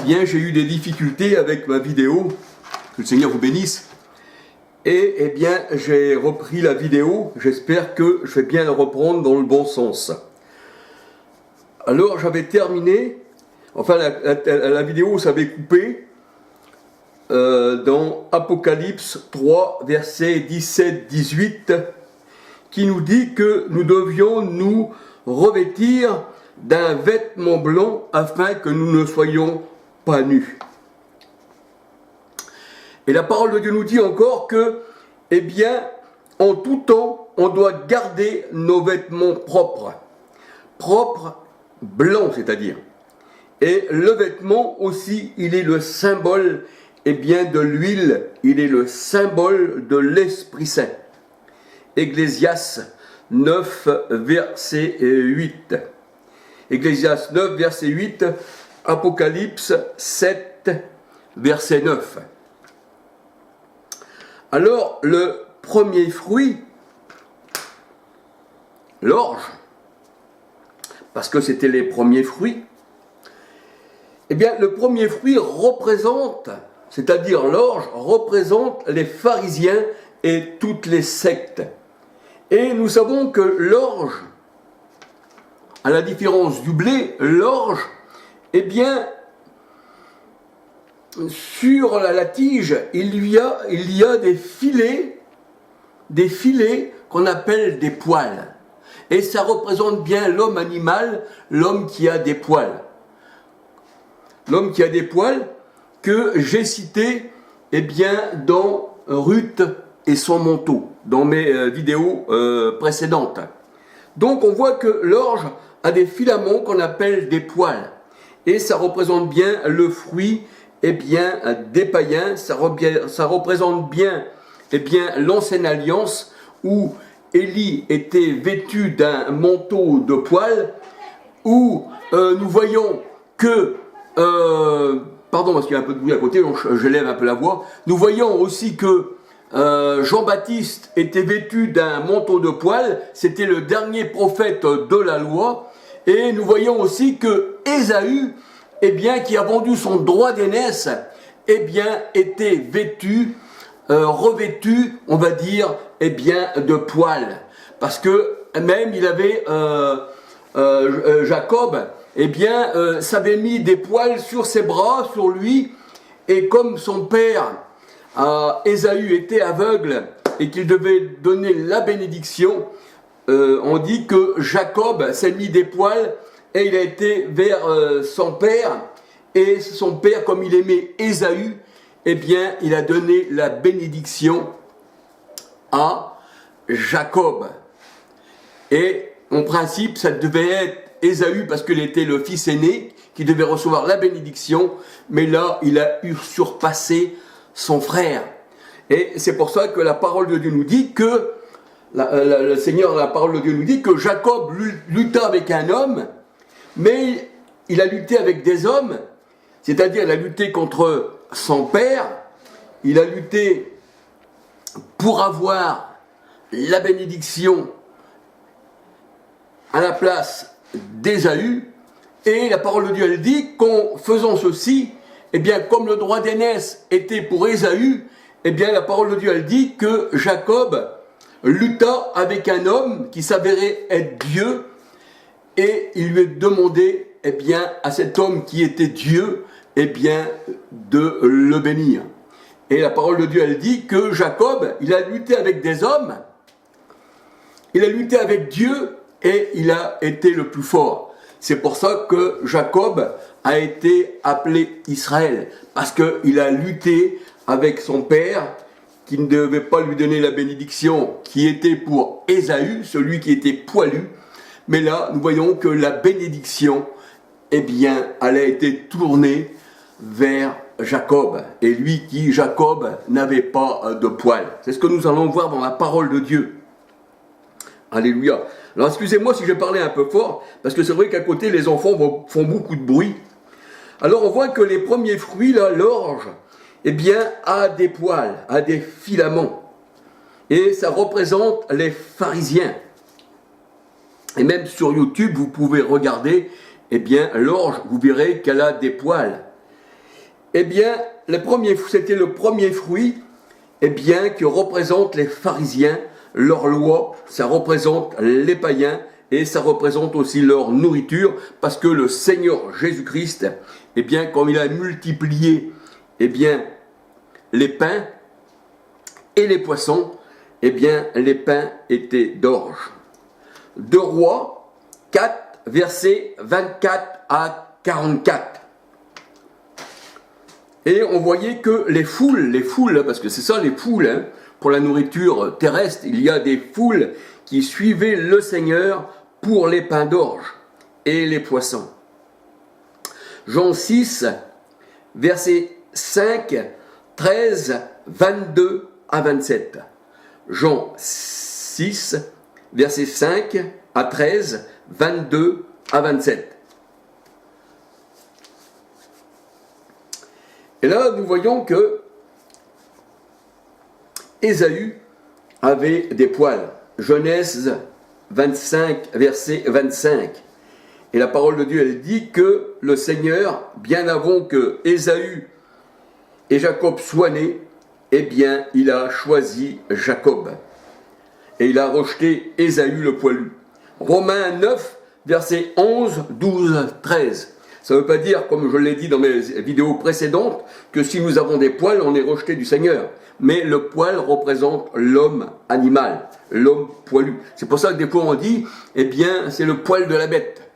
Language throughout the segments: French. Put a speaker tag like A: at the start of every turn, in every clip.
A: bien, j'ai eu des difficultés avec ma vidéo, que le Seigneur vous bénisse. Et eh bien, j'ai repris la vidéo, j'espère que je vais bien la reprendre dans le bon sens. Alors, j'avais terminé, enfin la vidéo s'avait coupé dans Apocalypse 3, versets 17-18, qui nous dit que nous devions nous revêtir d'un vêtement blanc afin que nous ne soyons pas nus. Et la parole de Dieu nous dit encore que, eh bien, en tout temps, on doit garder nos vêtements propres. Propres, blancs, c'est-à-dire. Et le vêtement aussi, il est le symbole, eh bien, de l'huile, il est le symbole de l'Esprit Saint. Ecclésiaste 9, verset 8. Ecclésiaste 9, verset 8, Apocalypse 7, verset 9. Alors, le premier fruit, l'orge, parce que c'était les premiers fruits, eh bien, le premier fruit représente, c'est-à-dire l'orge, représente les pharisiens et toutes les sectes. Et nous savons que l'orge, à la différence du blé, l'orge, eh bien, sur la tige, il y a des filets qu'on appelle des poils. Et ça représente bien l'homme animal, l'homme qui a des poils. L'homme qui a des poils que j'ai cité, eh bien, dans Ruth et son manteau, dans mes vidéos précédentes. Donc on voit que l'orge a des filaments qu'on appelle des poils. Et ça représente bien le fruit, eh bien, des païens. Ça représente bien, eh bien, l'ancienne alliance où Élie était vêtu d'un manteau de poils, où nous voyons que, pardon parce qu'il y a un peu de bruit à côté, donc je lève un peu la voix, nous voyons aussi que Jean-Baptiste était vêtu d'un manteau de poils, c'était le dernier prophète de la loi, et nous voyons aussi que Ésaü, eh bien, qui a vendu son droit d'aînesse, eh bien, était vêtu, revêtu, on va dire, eh bien, de poils. Parce que même il avait, Jacob, eh bien, s'avait mis des poils sur ses bras, sur lui, et comme son père, Ésaü, était aveugle, et qu'il devait donner la bénédiction, on dit que Jacob s'est mis des poils, et il a été vers son père, et son père, comme il aimait Ésaü, eh bien, il a donné la bénédiction à Jacob. Et en principe, ça devait être Ésaü, parce qu'il était le fils aîné, qui devait recevoir la bénédiction, mais là, il a surpassé son frère. Et c'est pour ça que la parole de Dieu nous dit que, le Seigneur, la parole de Dieu nous dit que Jacob lutta avec un homme, mais il a lutté avec des hommes, c'est-à-dire il a lutté contre son père, il a lutté pour avoir la bénédiction à la place d'Ésaü, et la parole de Dieu elle dit qu'en faisant ceci, eh bien comme le droit d'aînesse était pour Ésaü, eh bien la parole de Dieu elle dit que Jacob lutta avec un homme qui s'avérait être Dieu, et il lui a demandé, eh bien, à cet homme qui était Dieu, eh bien, de le bénir. Et la parole de Dieu, elle dit que Jacob, il a lutté avec des hommes, il a lutté avec Dieu, et il a été le plus fort. C'est pour ça que Jacob a été appelé Israël, parce qu'il a lutté avec son père, qui ne devait pas lui donner la bénédiction, qui était pour Ésaü, celui qui était poilu. Mais là, nous voyons que la bénédiction, eh bien, elle a été tournée vers Jacob. Et lui qui, Jacob, n'avait pas de poils. C'est ce que nous allons voir dans la parole de Dieu. Alléluia. Alors, excusez-moi si je parlais un peu fort, parce que c'est vrai qu'à côté, les enfants font beaucoup de bruit. Alors, on voit que les premiers fruits, là, l'orge, eh bien, a des poils, a des filaments. Et ça représente les pharisiens. Et même sur YouTube, vous pouvez regarder, eh bien, l'orge, vous verrez qu'elle a des poils. eh bien, c'était le premier fruit, eh bien, qui représente les pharisiens, leur loi, ça représente les païens, et ça représente aussi leur nourriture, parce que le Seigneur Jésus-Christ, eh bien, comme il a multiplié, eh bien, les pains et les poissons, eh bien, les pains étaient d'orge. 2 Rois 4, versets 24 à 44. Et on voyait que les foules, parce que c'est ça les foules, hein, pour la nourriture terrestre, il y a des foules qui suivaient le Seigneur pour les pains d'orge et les poissons. Jean 6, versets 5, 13, 22 à 27. Jean 6, versets 5 à 13, 22 à 27. Et là, nous voyons que Ésaü avait des poils. Genèse 25, verset 25. Et la parole de Dieu, elle dit que le Seigneur, bien avant que Ésaü et Jacob soient nés, eh bien, il a choisi Jacob. Et il a rejeté Ésaü le poilu. Romains 9, versets 11, 12, 13. Ça ne veut pas dire, comme je l'ai dit dans mes vidéos précédentes, que si nous avons des poils, on est rejeté du Seigneur. Mais le poil représente l'homme animal, l'homme poilu. C'est pour ça que des fois on dit, eh bien, c'est le poil de la bête.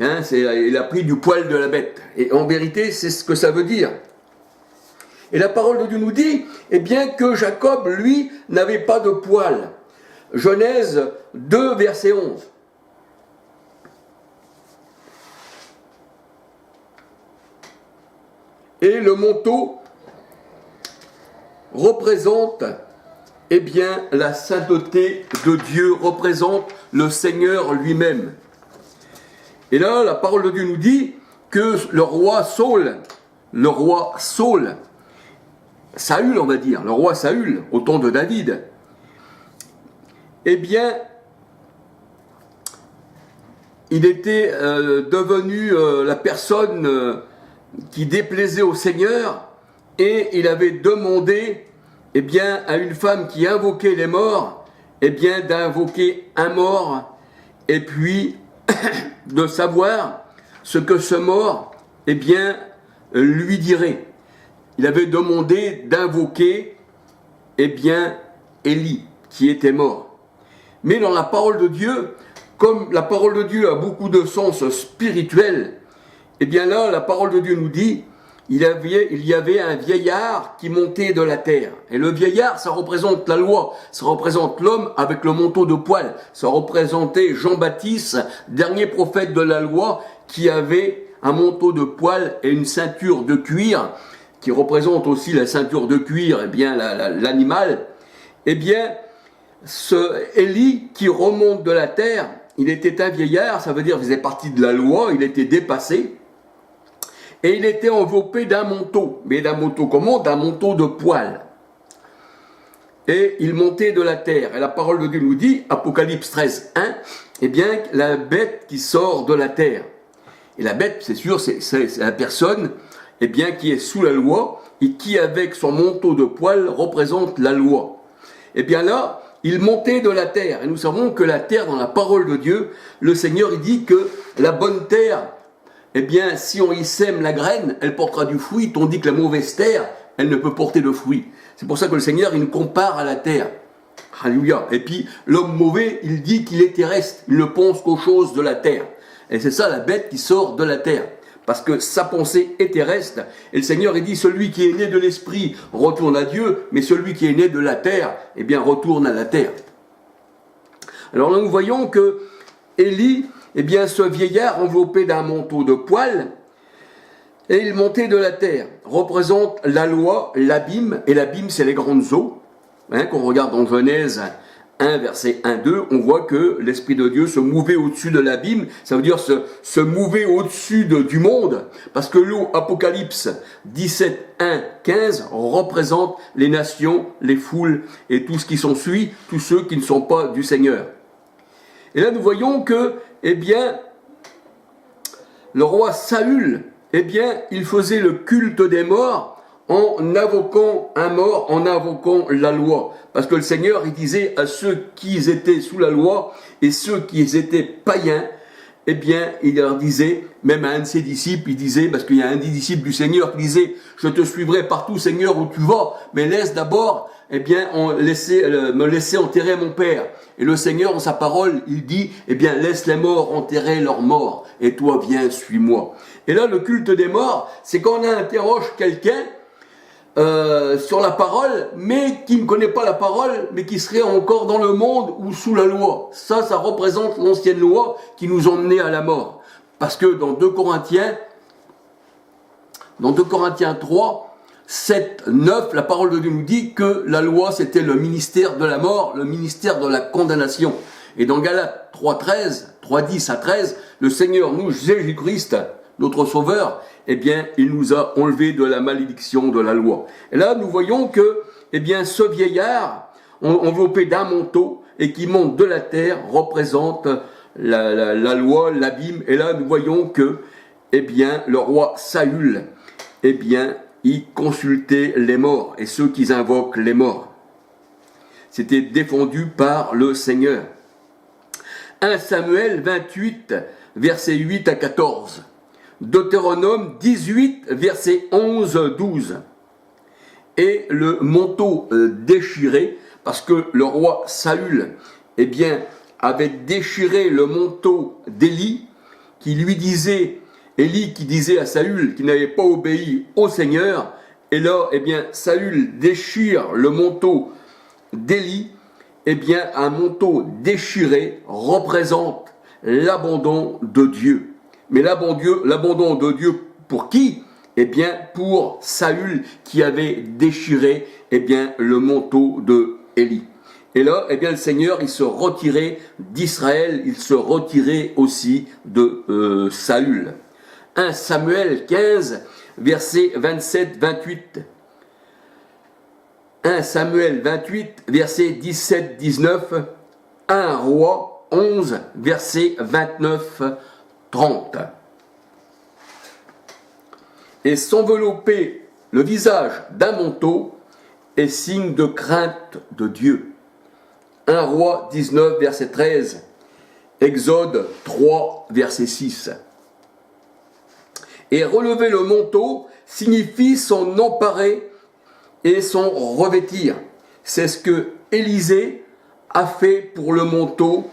A: Hein, il a pris du poil de la bête. Et en vérité, c'est ce que ça veut dire. Et la parole de Dieu nous dit, eh bien, que Jacob, lui, n'avait pas de poil. Genèse 2, verset 11. Et le manteau représente, eh bien, la sainteté de Dieu, représente le Seigneur lui-même. Et là, la parole de Dieu nous dit que le roi Saül, Saül on va dire, le roi Saül, au temps de David, eh bien, il était devenu la personne qui déplaisait au Seigneur, et il avait demandé, eh bien, à une femme qui invoquait les morts, eh bien, d'invoquer un mort, et puis de savoir ce que ce mort, eh bien, lui dirait. Il avait demandé d'invoquer, eh bien, Élie, qui était mort. Mais dans la parole de Dieu, comme la parole de Dieu a beaucoup de sens spirituel, eh bien là, la parole de Dieu nous dit, il y avait un vieillard qui montait de la terre. Et le vieillard, ça représente la loi, ça représente l'homme avec le manteau de poil. Ça représentait Jean-Baptiste, dernier prophète de la loi, qui avait un manteau de poil et une ceinture de cuir, qui représente aussi la ceinture de cuir, eh bien l'animal. Eh bien, ce Élie qui remonte de la terre, il était un vieillard, ça veut dire qu'il faisait partie de la loi, il était dépassé. Et il était enveloppé d'un manteau. Mais d'un manteau comment? D'un manteau de poil. Et il montait de la terre. Et la parole de Dieu nous dit, Apocalypse 13, 1, eh bien, la bête qui sort de la terre. Et la bête, c'est sûr, c'est la personne, eh bien, qui est sous la loi et qui, avec son manteau de poil, représente la loi. Et bien là, il montait de la terre. Et nous savons que la terre, dans la parole de Dieu, le Seigneur, il dit que la bonne terre, eh bien, si on y sème la graine, elle portera du fruit, tandis que la mauvaise terre, elle ne peut porter de fruit. C'est pour ça que le Seigneur, il nous compare à la terre. Alléluia. Et puis, l'homme mauvais, il dit qu'il est terrestre, il ne pense qu'aux choses de la terre. Et c'est ça la bête qui sort de la terre. Parce que sa pensée est terrestre. Et le Seigneur, il dit, celui qui est né de l'esprit retourne à Dieu, mais celui qui est né de la terre, eh bien, retourne à la terre. Alors là, nous voyons que Élie, eh bien, ce vieillard enveloppé d'un manteau de poil, et il montait de la terre, représente la loi, l'abîme, et l'abîme, c'est les grandes eaux. Hein, qu'on regarde dans Genèse 1, verset 1-2, on voit que l'Esprit de Dieu se mouvait au-dessus de l'abîme, ça veut dire se mouvait au-dessus du monde, parce que l'eau, Apocalypse 17, 1, 15, représente les nations, les foules, et tout ce qui s'ensuit, tous ceux qui ne sont pas du Seigneur. Et là, nous voyons que, eh bien, le roi Saül, eh bien, il faisait le culte des morts en invoquant un mort, en invoquant la loi. Parce que le Seigneur, il disait à ceux qui étaient sous la loi et ceux qui étaient païens, eh bien, il leur disait, même à un de ses disciples, il disait, parce qu'il y a un des disciples du Seigneur qui disait, je te suivrai partout, Seigneur, où tu vas, mais laisse d'abord, eh bien, me laisser enterrer mon Père. Et le Seigneur, en sa parole, il dit, eh bien, laisse les morts enterrer leurs morts, et toi, viens, suis-moi. Et là, le culte des morts, c'est quand on interroge quelqu'un, sur la parole, mais qui ne connaît pas la parole, mais qui serait encore dans le monde ou sous la loi. Ça représente l'ancienne loi qui nous emmenait à la mort. Parce que dans 2 Corinthiens 3, 7, 9, la parole de Dieu nous dit que la loi c'était le ministère de la mort, le ministère de la condamnation. Et dans Galates 3:13, 3:10 à 13, le Seigneur, nous, Jésus-Christ, notre Sauveur, eh bien, il nous a enlevé de la malédiction de la loi. Et là, nous voyons que, eh bien, ce vieillard, enveloppé d'un manteau et qui monte de la terre, représente la loi, l'abîme. Et là, nous voyons que, eh bien, le roi Saül, eh bien, il consultait les morts et ceux qui invoquent les morts. C'était défendu par le Seigneur. 1 Samuel 28, versets 8 à 14. Deutéronome 18, versets 11-12. Et le manteau déchiré, parce que le roi Saül, eh bien, avait déchiré le manteau d'Élie, qui lui disait, Élie qui disait à Saül qu'il n'avait pas obéi au Seigneur, et là, eh bien, Saül déchire le manteau d'Élie, eh bien, un manteau déchiré représente l'abandon de Dieu. Mais l'abandon de Dieu pour qui? Eh bien, pour Saül qui avait déchiré, eh bien, le manteau de Élie. Et là, eh bien, le Seigneur, il se retirait d'Israël, il se retirait aussi de Saül. 1 Samuel 15, versets 27-28. 1 Samuel 28, versets 17-19. 1 Roi 11, versets 29-30. Et s'envelopper le visage d'un manteau est signe de crainte de Dieu. 1 Roi 19, verset 13. Exode 3, verset 6. Et relever le manteau signifie s'en emparer et s'en revêtir. C'est ce que Élisée a fait pour le manteau,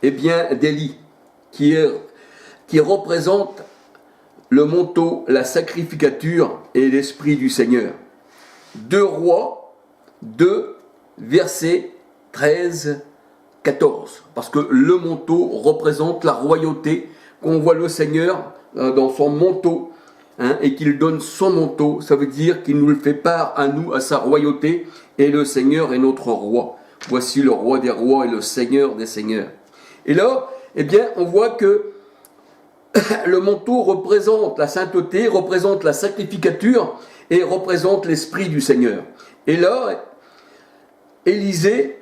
A: eh bien, d'Élie, qui représente le manteau, la sacrificature et l'esprit du Seigneur. 2 Rois 2, versets 13, 14. Parce que le manteau représente la royauté, qu'on voit le Seigneur dans son manteau, et qu'il donne son manteau, ça veut dire qu'il nous le fait part à nous, à sa royauté, et le Seigneur est notre roi. Voici le roi des rois et le Seigneur des seigneurs. Et là, eh bien, on voit que le manteau représente la sainteté, représente la sacrificature et représente l'esprit du Seigneur. Et là, Élisée,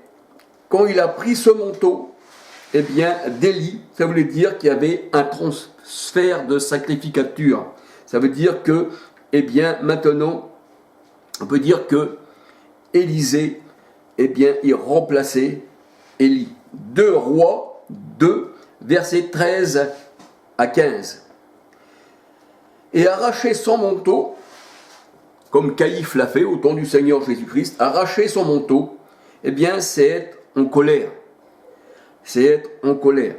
A: quand il a pris ce manteau, eh bien, d'Élie, ça voulait dire qu'il y avait un transfert de sacrificature. Ça veut dire que, eh bien, maintenant, on peut dire que Élisée, eh bien, il remplaçait Élie. 2 Rois 2, versets 13 à 15. Et arracher son manteau, comme Caïphe l'a fait au temps du Seigneur Jésus-Christ, arracher son manteau, eh bien, c'est être en colère. C'est être en colère.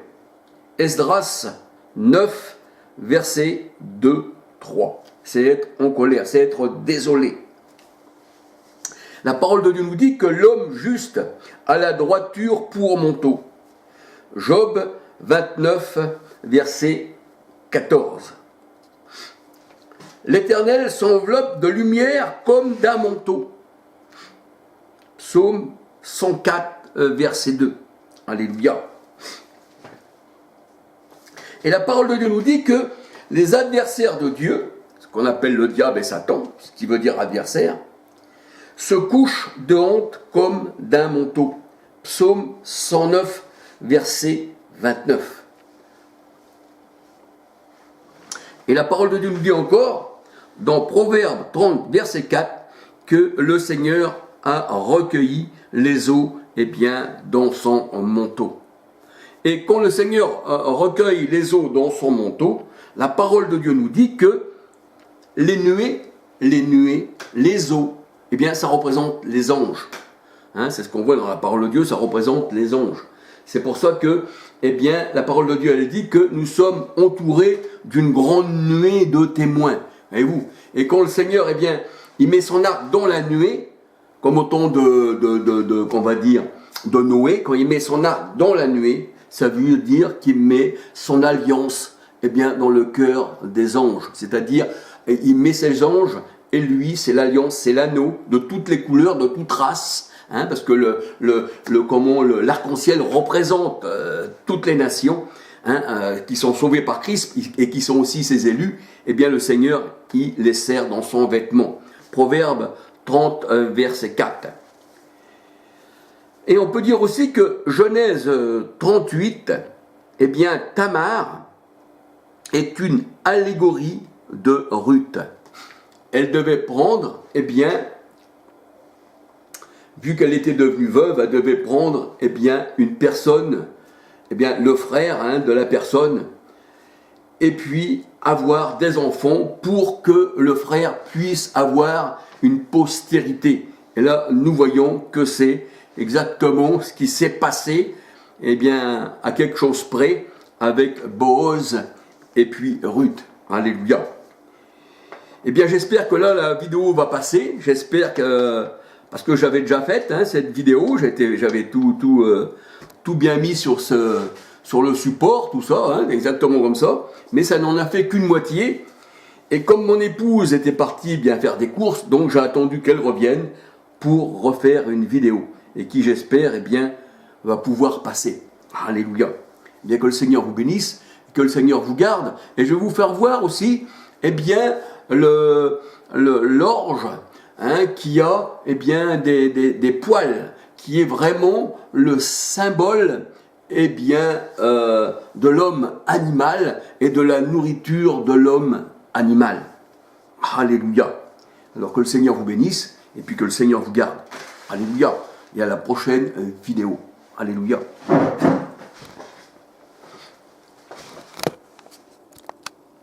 A: Esdras 9, versets 2, 3. C'est être en colère, c'est être désolé. La parole de Dieu nous dit que l'homme juste a la droiture pour manteau. Job 29, verset 14. L'Éternel s'enveloppe de lumière comme d'un manteau. Psaume 104, verset 2. Alléluia. Et la parole de Dieu nous dit que les adversaires de Dieu, ce qu'on appelle le diable et Satan, ce qui veut dire adversaire, se couchent de honte comme d'un manteau. Psaume 109, verset 29. Et la parole de Dieu nous dit encore, dans Proverbe 30, verset 4, que le Seigneur a recueilli les eaux dans son manteau. Et quand le Seigneur recueille les eaux dans son manteau, la parole de Dieu nous dit que les nuées, les eaux, ça représente les anges. Hein, c'est ce qu'on voit dans la parole de Dieu, ça représente les anges. C'est pour ça que, la parole de Dieu, elle dit que nous sommes entourés d'une grande nuée de témoins. Voyez-vous ? Et quand le Seigneur, il met son arc dans la nuée, comme au temps qu'on va dire, de Noé, quand il met son arc dans la nuée, ça veut dire qu'il met son alliance, dans le cœur des anges. C'est-à-dire, il met ses anges, et lui, c'est l'alliance, c'est l'anneau de toutes les couleurs, de toute race, hein, parce que l'arc-en-ciel représente toutes les nations, hein, qui sont sauvées par Christ et qui sont aussi ses élus. Le Seigneur, il les serre dans son vêtement. Proverbe 30, verset 4. Et on peut dire aussi que Genèse 38, Tamar est une allégorie de Ruth. Elle devait prendre, vu qu'elle était devenue veuve, elle devait prendre, une personne, le frère de la personne, et puis avoir des enfants pour que le frère puisse avoir une postérité. Et là, nous voyons que c'est exactement ce qui s'est passé, à quelque chose près, avec Boaz et puis Ruth. Alléluia. J'espère que là, la vidéo va passer. J'espère que, parce que j'avais déjà fait cette vidéo, j'avais tout bien mis sur le support, tout ça, exactement comme ça. Mais ça n'en a fait qu'une moitié. Et comme mon épouse était partie faire des courses, donc j'ai attendu qu'elle revienne pour refaire une vidéo. Et qui, j'espère, va pouvoir passer. Alléluia. Bien que le Seigneur vous bénisse, que le Seigneur vous garde. Et je vais vous faire voir aussi, l'orge, qui a, des poils, qui est vraiment le symbole, de l'homme animal et de la nourriture de l'homme animal. Alléluia. Alors que le Seigneur vous bénisse, et puis que le Seigneur vous garde. Alléluia. Et à la prochaine vidéo. Alléluia.